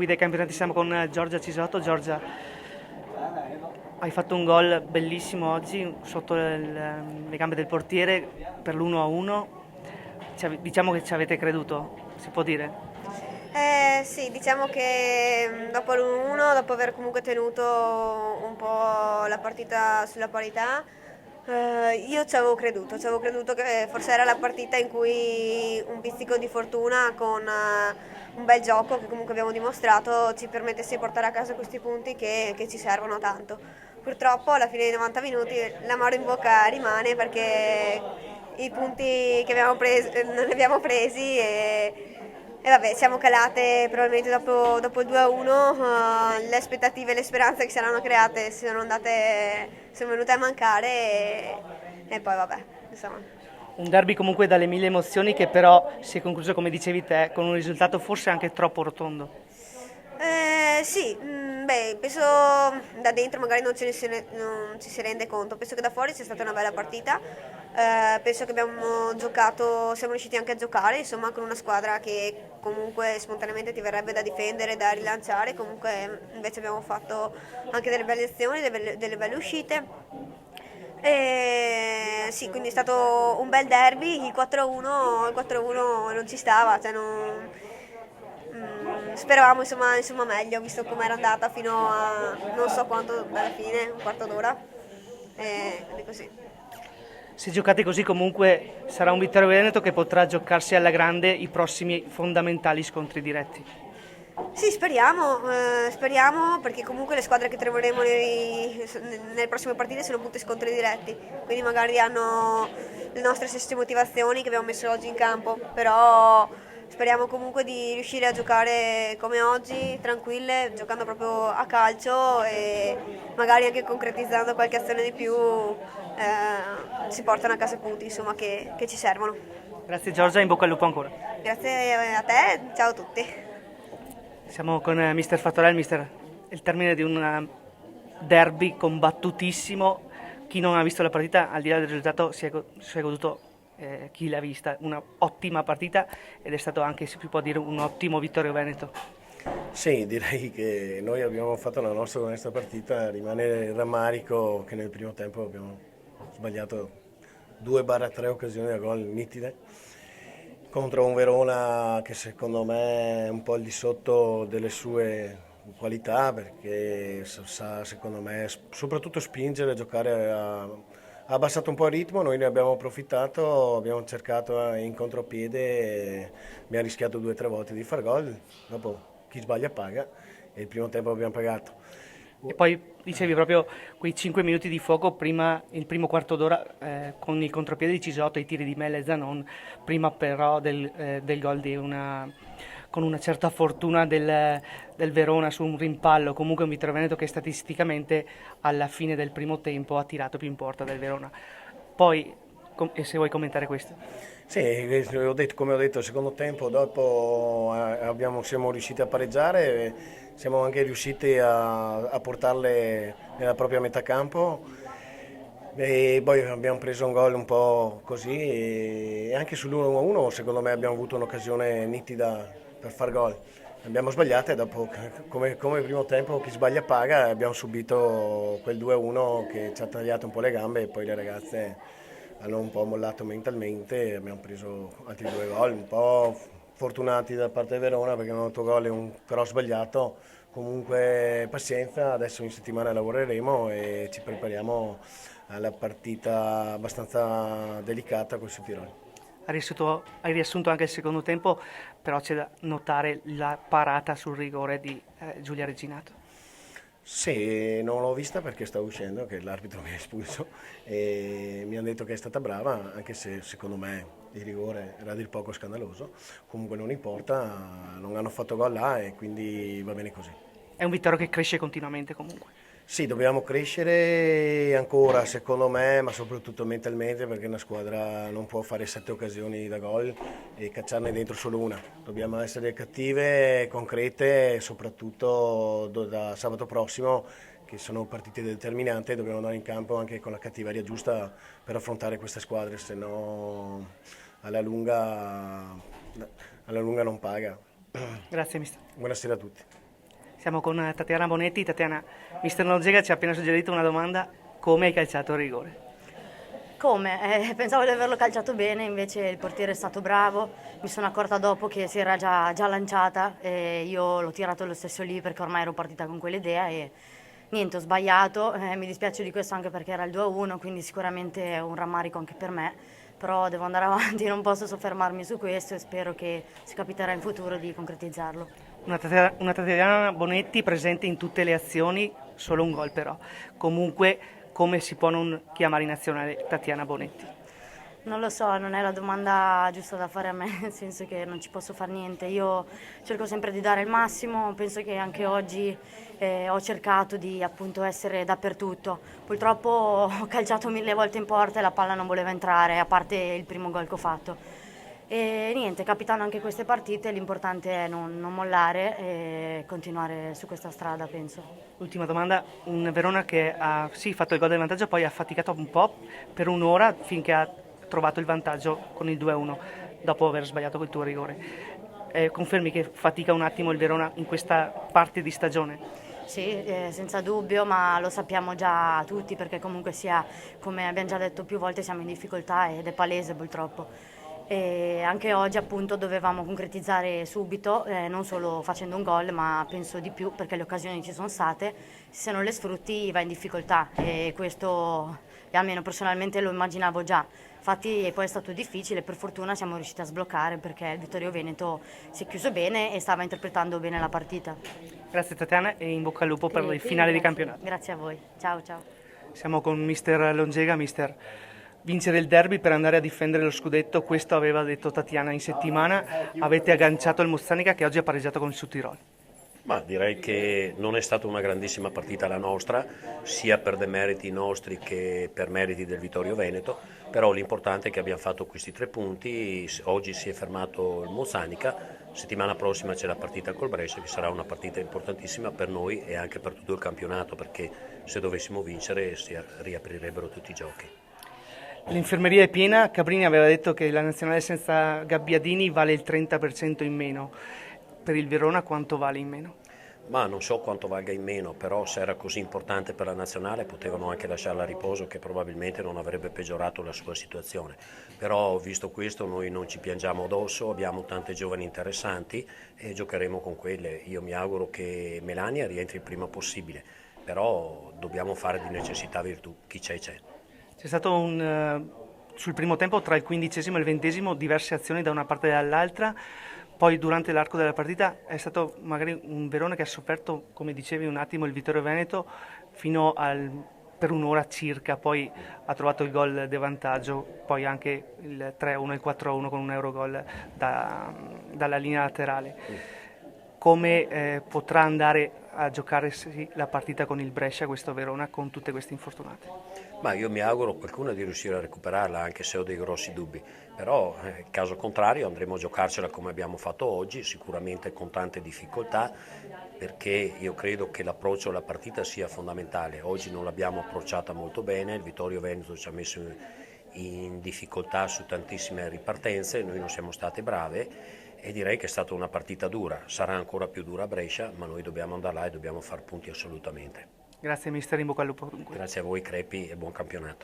guida i campionati, siamo con Giorgia Cisotto. Giorgia, hai fatto un gol bellissimo oggi sotto le gambe del portiere per l'1-1. Diciamo che ci avete creduto, si può dire? Sì, diciamo che dopo l'1-1, dopo aver comunque tenuto un po' la partita sulla parità, io ci avevo creduto che forse era la partita in cui un pizzico di fortuna con un bel gioco che comunque abbiamo dimostrato ci permettesse di portare a casa questi punti che ci servono tanto. Purtroppo alla fine dei 90 minuti l'amaro in bocca rimane perché i punti che abbiamo preso, non li abbiamo presi e vabbè, siamo calate probabilmente dopo il 2-1, le aspettative e le speranze che si erano create sono venute a mancare e poi vabbè, insomma. Un derby comunque dalle mille emozioni che però si è concluso, come dicevi te, con un risultato forse anche troppo rotondo. Sì, beh, penso da dentro magari non ci si rende conto, penso che da fuori sia stata una bella partita, penso che abbiamo giocato, siamo riusciti anche a giocare, insomma, con una squadra che comunque spontaneamente ti verrebbe da difendere, da rilanciare, comunque invece abbiamo fatto anche delle belle azioni, delle belle uscite. Sì, quindi è stato un bel derby, il 4-1 non ci stava, cioè speravamo insomma meglio, visto come era andata fino a non so quanto alla fine, un quarto d'ora, e quindi così. Se giocate così comunque sarà un Vittorio Veneto che potrà giocarsi alla grande i prossimi fondamentali scontri diretti. Sì, speriamo perché comunque le squadre che troveremo nelle prossime partite sono tutte scontri diretti, quindi magari hanno le nostre stesse motivazioni che abbiamo messo oggi in campo, però speriamo comunque di riuscire a giocare come oggi, tranquille, giocando proprio a calcio e magari anche concretizzando qualche azione di più, si portano a casa punti insomma che ci servono. Grazie Giorgia, in bocca al lupo ancora. Grazie a te, ciao a tutti. Siamo con Mister Fattorell, il termine di un derby combattutissimo. Chi non ha visto la partita, al di là del risultato, si è goduto, chi l'ha vista, una ottima partita ed è stato anche, si può dire, un ottimo Vittorio Veneto. Sì, direi che noi abbiamo fatto la nostra onesta partita, rimane il rammarico che nel primo tempo abbiamo sbagliato 2-3 occasioni da gol nitide contro un Verona che secondo me è un po' al di sotto delle sue qualità perché sa secondo me soprattutto spingere, giocare ha abbassato un po' il ritmo, noi ne abbiamo approfittato, abbiamo cercato in contropiede, e abbiamo rischiato 2 o 3 volte di far gol, dopo chi sbaglia paga e il primo tempo abbiamo pagato. E poi dicevi proprio quei 5 minuti di fuoco prima, il primo quarto d'ora con il contropiede di Cisotto, i tiri di Mele e Zanon, prima però del gol con una certa fortuna del Verona su un rimpallo, comunque un Vittorio Veneto che statisticamente alla fine del primo tempo ha tirato più in porta del Verona. Poi, e se vuoi commentare questo. Sì, come ho detto, il secondo tempo dopo siamo riusciti a pareggiare, siamo anche riusciti a portarle nella propria metà campo e poi abbiamo preso un gol un po' così e anche sull'1-1 secondo me abbiamo avuto un'occasione nitida per far gol. Abbiamo sbagliato e dopo, come il primo tempo, chi sbaglia paga, abbiamo subito quel 2-1 che ci ha tagliato un po' le gambe e poi le ragazze hanno un po' mollato mentalmente e abbiamo preso altri 2 gol, un po' fortunati da parte di Verona perché hanno fatto gol e un cross sbagliato, comunque pazienza, adesso in settimana lavoreremo e ci prepariamo alla partita abbastanza delicata con il Tirol. Hai riassunto anche il secondo tempo, però c'è da notare la parata sul rigore di Giulia Reginato. Sì, non l'ho vista perché stavo uscendo, che l'arbitro mi ha espulso e mi hanno detto che è stata brava, anche se secondo me il rigore era a dir poco scandaloso. Comunque non importa, non hanno fatto gol là e quindi va bene così. È un Vittorio che cresce continuamente comunque. Sì, dobbiamo crescere ancora secondo me, ma soprattutto mentalmente perché una squadra non può fare 7 occasioni da gol e cacciarne dentro solo una. Dobbiamo essere cattive, concrete e soprattutto da sabato prossimo, che sono partite determinanti, dobbiamo andare in campo anche con la cattiveria giusta per affrontare queste squadre, se no alla lunga, alla lunga non paga. Grazie mister. Buonasera a tutti. Siamo con Tatiana Bonetti. Tatiana, mister Lonzega ci ha appena suggerito una domanda: come hai calciato il rigore? Come? Pensavo di averlo calciato bene, invece il portiere è stato bravo, mi sono accorta dopo che si era già lanciata e io l'ho tirato lo stesso lì perché ormai ero partita con quell'idea e niente, ho sbagliato, mi dispiace di questo anche perché era il 2-1, quindi sicuramente è un rammarico anche per me, però devo andare avanti, non posso soffermarmi su questo e spero che se capiterà in futuro di concretizzarlo. Una Tatiana Bonetti presente in tutte le azioni, solo un gol però. Comunque, come si può non chiamare in nazionale Tatiana Bonetti? Non lo so, non è la domanda giusta da fare a me, nel senso che non ci posso fare niente. Io cerco sempre di dare il massimo, penso che anche oggi ho cercato di appunto essere dappertutto. Purtroppo ho calciato 1000 volte in porta e la palla non voleva entrare, a parte il primo gol che ho fatto. E niente, capitano anche queste partite, l'importante è non mollare e continuare su questa strada, penso. Ultima domanda: un Verona che ha sì fatto il gol del vantaggio, poi ha faticato un po' per un'ora finché ha trovato il vantaggio con il 2-1 dopo aver sbagliato quel tuo rigore. Confermi che fatica un attimo il Verona in questa parte di stagione? Sì, senza dubbio, ma lo sappiamo già tutti perché comunque sia, come abbiamo già detto più volte, siamo in difficoltà ed è palese purtroppo. E anche oggi appunto dovevamo concretizzare subito, non solo facendo un gol, ma penso di più perché le occasioni ci sono state, se non le sfrutti va in difficoltà e questo almeno personalmente lo immaginavo già. Infatti poi è stato difficile, per fortuna siamo riusciti a sbloccare perché il Vittorio Veneto si è chiuso bene e stava interpretando bene la partita. Grazie Tatiana e in bocca al lupo per il finale di campionato. Grazie a voi, ciao ciao. Siamo con mister Lonzega. Mister, vincere il derby per andare a difendere lo scudetto, questo aveva detto Tatiana in settimana, avete agganciato il Mozzanica che oggi ha pareggiato con il Südtirol. Ma direi che non è stata una grandissima partita la nostra, sia per demeriti nostri che per meriti del Vittorio Veneto, però l'importante è che abbiamo fatto questi 3 punti, oggi si è fermato il Mozzanica, settimana prossima c'è la partita col Brescia che sarà una partita importantissima per noi e anche per tutto il campionato perché se dovessimo vincere si riaprirebbero tutti i giochi. L'infermeria è piena, Cabrini aveva detto che la nazionale senza Gabbiadini vale il 30% in meno. Per il Verona quanto vale in meno? Ma non so quanto valga in meno, però se era così importante per la nazionale potevano anche lasciarla a riposo che probabilmente non avrebbe peggiorato la sua situazione. Però visto questo noi non ci piangiamo addosso, abbiamo tante giovani interessanti e giocheremo con quelle. Io mi auguro che Melania rientri il prima possibile, però dobbiamo fare di necessità virtù, chi c'è c'è. C'è stato sul primo tempo tra il 15° e il 20° diverse azioni da una parte e dall'altra. Poi durante l'arco della partita è stato magari un Verona che ha sofferto, come dicevi un attimo, il Vittorio Veneto per un'ora circa, poi ha trovato il gol di vantaggio, poi anche il 3-1 e il 4-1 con un Eurogol dalla linea laterale. Come potrà andare a giocare la partita con il Brescia questo Verona con tutte queste infortunate? Ma io mi auguro qualcuno di riuscire a recuperarla anche se ho dei grossi dubbi, però caso contrario andremo a giocarcela come abbiamo fatto oggi, sicuramente con tante difficoltà perché io credo che l'approccio alla partita sia fondamentale. Oggi non l'abbiamo approcciata molto bene, il Vittorio Veneto ci ha messo in difficoltà su tantissime ripartenze, noi non siamo state brave e direi che è stata una partita dura, sarà ancora più dura a Brescia, ma noi dobbiamo andare là e dobbiamo far punti assolutamente. Grazie mister, in bocca al lupo. Grazie a voi Crepi e buon campionato.